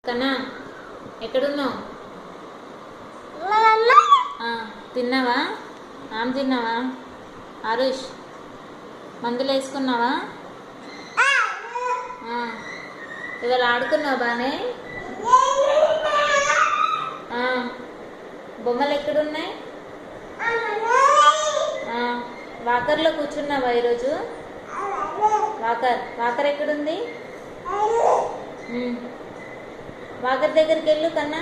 కన్నా ఎక్కడున్నావు? తిన్నావా? తిన్నావా? ఆరుష్ మందులు వేసుకున్నావా? ఇవాళ ఆడుకున్నావా బానే? బొమ్మలు ఎక్కడున్నాయి? వాకర్లో కూర్చున్నావా ఈరోజు? వాకర్ ఎక్కడుంది? వాకర్ దగ్గరికి వెళ్ళు కన్నా.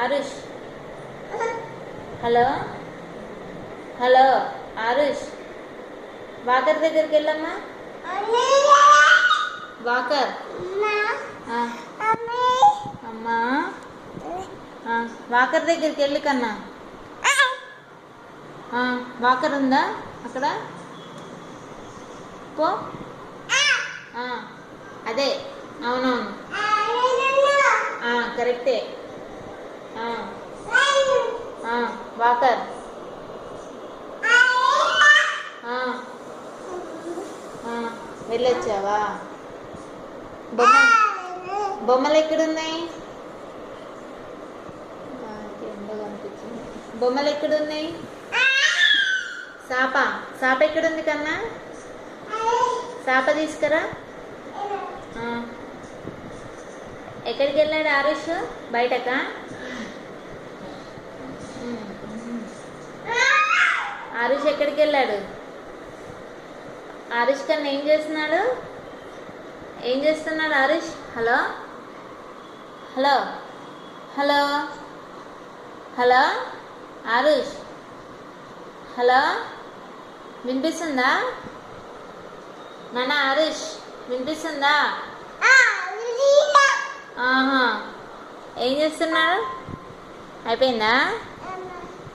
Aarush hello hello Aarush walker దగ్గరికి వెళ్ళమ్మా. వాకర్ అమ్మా వాకర్ దగ్గరికి వెళ్ళి కన్నా. వాకర్ ఉందా అక్కడ? పో. అదే అవునవును కరెక్టే. వాకర్ వెళ్ళొచ్చావా? బొమ్మలు ఎక్కడున్నాయి? బొమ్మలు ఎక్కడున్నాయి? సాప ఎక్కడుంది కన్నా? సాప తీసుకురా. ఎక్కడికి వెళ్ళాడు ఆరుష్? బయటకా? ఆరుష్ ఎక్కడికి వెళ్ళాడు? ఆరుష్ కన్నా ఏం చేస్తున్నాడు? ఏం చేస్తున్నాడు Aarush? Hello hello hello hello Aarush hello వినిపిస్తుందా? నాన్న ఆరుష్ వినిపిస్తుందా? ఏం చేస్తున్నారు? అయిపోయిందా?